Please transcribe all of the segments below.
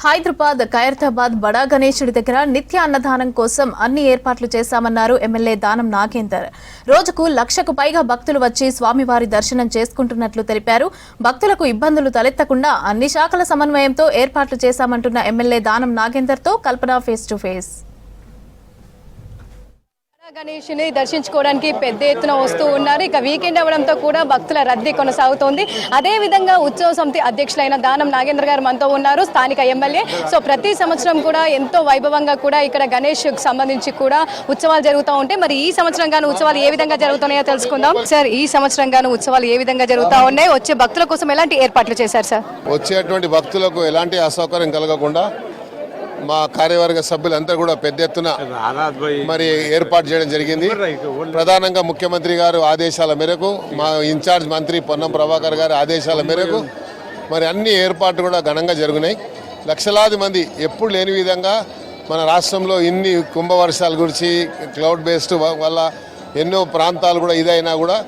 హైదరాబాద్ ఖైరతాబాద్ బడా గణేశుడి దగ్గర నిత్య అన్నదానం కోసం అన్ని ఏర్పాట్లు చేశామన్నారు ఎమ్మెల్యే దానం నాగేందర్. రోజుకు 1,00,000కు పైగా భక్తులు వచ్చి స్వామివారి దర్శనం చేసుకుంటున్నట్లు తెలిపారు. భక్తులకు ఇబ్బందులు తలెత్తకుండా అన్ని శాఖల సమన్వయంతో ఏర్పాట్లు చేశామంటున్న ఎమ్మెల్యే దానం నాగేందర్తో కల్పన ఫేస్ టు ఫేస్. గణేషుని దర్శించుకోవడానికి పెద్ద ఎత్తున వస్తూ ఉన్నారు. ఇక వీకెండ్ అవడంతో కూడా భక్తుల రద్దీ కొనసాగుతోంది. అదే విధంగా ఉత్సవ సమితి అధ్యక్షులైన దానం నాగేంద్ర గారు మనతో ఉన్నారు, స్థానిక ఎమ్మెల్యే. సో ప్రతి సంవత్సరం కూడా ఎంతో వైభవంగా కూడా ఇక్కడ గణేష్ సంబంధించి కూడా ఉత్సవాలు జరుగుతూ ఉంటాయి. మరి ఈ సంవత్సరం గాను ఉత్సవాలు ఏ విధంగా జరుగుతున్నాయో తెలుసుకుందాం. సార్, ఈ సంవత్సరం గాను ఉత్సవాలు ఏ విధంగా జరుగుతూ ఉన్నాయి, వచ్చే భక్తుల కోసం ఎలాంటి ఏర్పాట్లు చేశారు సార్? వచ్చేటువంటి భక్తులకు ఎలాంటి అసౌకర్యం కలగకుండా మా కార్యవర్గ సభ్యులంతా కూడా పెద్ద ఎత్తున మరి ఏర్పాటు చేయడం జరిగింది. ప్రధానంగా ముఖ్యమంత్రి గారు ఆదేశాల మేరకు, మా ఇన్ఛార్జ్ మంత్రి పొన్నం ప్రభాకర్ గారి ఆదేశాల మేరకు మరి అన్ని ఏర్పాట్లు కూడా ఘనంగా జరుగుతున్నాయి. లక్షలాది మంది ఎప్పుడు లేని విధంగా మన రాష్ట్రంలో ఇన్ని కుంభవర్షాల గురించి క్లౌడ్ బేస్డ్ వల్ల ఎన్నో ప్రాంతాలు కూడా ఇదైనా కూడా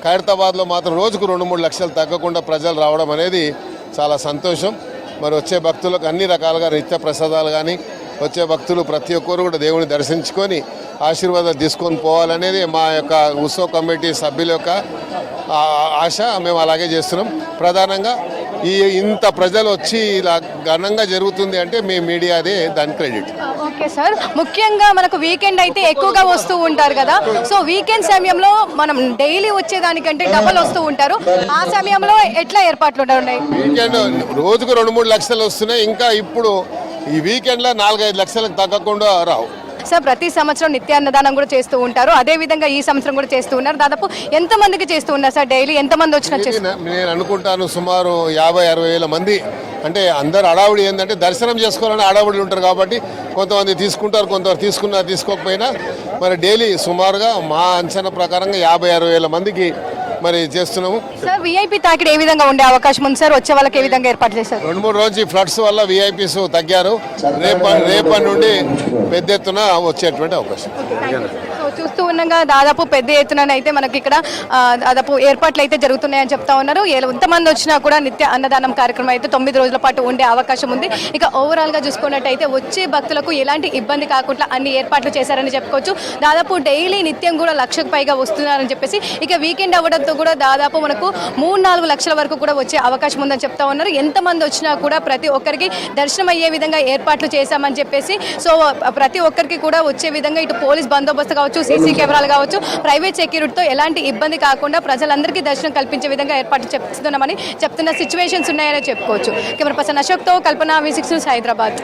ఖైరతాబాద్లో మాత్రం రోజుకు 2-3 లక్షలు తగ్గకుండా ప్రజలు రావడం అనేది చాలా సంతోషం. మరి వచ్చే భక్తులకు అన్ని రకాలుగా నిత్య ప్రసాదాలు కానీ వచ్చే భక్తులు ప్రతి ఒక్కరు కూడా దేవుని దర్శించుకొని ఆశీర్వాదాలు తీసుకొని పోవాలనేది మా యొక్క ఉత్సవ కమిటీ సభ్యుల యొక్క ఆశ. మేము అలాగే చేస్తున్నాం. ప్రధానంగా ఇంత ప్రజలు వచ్చి ఇలా ఘనంగా జరుగుతుంది అంటే మీ మీడియాదే దాని క్రెడిట్. ఓకే సార్, ముఖ్యంగా మనకు వీకెండ్ అయితే ఎక్కువగా వస్తూ ఉంటారు కదా. సో వీకెండ్ సమయంలో మనం డైలీ వచ్చేదానికంటే డబల్ వస్తూ ఉంటారు. ఆ సమయంలో ఎట్లా ఏర్పాట్లు ఉన్నాయి? వీకెండ్ రోజుకు 2-3 లక్షలు వస్తున్నాయి. ఇంకా ఇప్పుడు ఈ వీకెండ్లో 4-5 లక్షలకు తగ్గకుండా రావు సార్. ప్రతి సంవత్సరం నిత్య అన్నదానం కూడా చేస్తూ ఉంటారు, అదే విధంగా ఈ సంవత్సరం కూడా చేస్తూ ఉన్నారు. దాదాపు ఎంత మందికి చేస్తూ ఉన్నారు సార్? డైలీ ఎంత మంది వచ్చినా? నేను అనుకుంటాను సుమారు 50-60 వేల మంది. అంటే అందరు అడావుడి ఏంటంటే దర్శనం చేసుకోవాలని అడావుడి ఉంటారు కాబట్టి కొంతమంది తీసుకుంటారు, కొంతమంది తీసుకున్నా తీసుకోకపోయినా మరి డైలీ సుమారుగా మా అంచనా ప్రకారంగా 50-60 వేల మందికి మరి చేస్తున్నాము. సార్, విఐపి తాకిడి ఏ విధంగా ఉండే అవకాశం ఉంది సార్? వచ్చే వాళ్ళకి ఏ విధంగా ఏర్పాటు చేశారు? 2-3 రోజు ఫ్లడ్స్ వల్ల విఐపీస్ తగ్గారు. రేపటి నుండి పెద్ద ఎత్తున వచ్చేటువంటి అవకాశం. చూస్తూ ఉండగా దాదాపు పెద్ద ఎత్తున అయితే మనకి ఇక్కడ దాదాపు ఏర్పాట్లు అయితే జరుగుతున్నాయని చెప్తా ఉన్నారు. ఎంతమంది వచ్చినా కూడా నిత్య అన్నదానం కార్యక్రమం అయితే 9 రోజుల పాటు ఉండే అవకాశం ఉంది. ఇక ఓవరాల్ గా చూసుకున్నట్టయితే వచ్చే భక్తులకు ఎలాంటి ఇబ్బంది కాకుండా అన్ని ఏర్పాట్లు చేశారని చెప్పుకోవచ్చు. దాదాపు డైలీ నిత్యం కూడా 1,00,000కు పైగా వస్తున్నారని చెప్పేసి, ఇక వీకెండ్ అవ్వడంతో కూడా దాదాపు మనకు 3-4 లక్షల వరకు కూడా వచ్చే అవకాశం ఉందని చెప్తా ఉన్నారు. ఎంతమంది వచ్చినా కూడా ప్రతి ఒక్కరికి దర్శనం అయ్యే విధంగా ఏర్పాట్లు చేశామని చెప్పేసి, సో ప్రతి ఒక్కరికి కూడా వచ్చే విధంగా ఇటు పోలీస్ బందోబస్తు కావచ్చు, సీసీ కెమెరాలు కావచ్చు, ప్రైవేట్ సెక్యూరిటీతో ఎలాంటి ఇబ్బంది కాకుండా ప్రజలందరికీ దర్శనం కల్పించే విధంగా ఏర్పాటు చెప్తున్నామని చెప్తున్న సిచ్యువేషన్స్ ఉన్నాయని చెప్పుకోవచ్చు. కెమెరా పర్సన్ అశోక్తో కల్పన, V6 న్యూస్, హైదరాబాద్.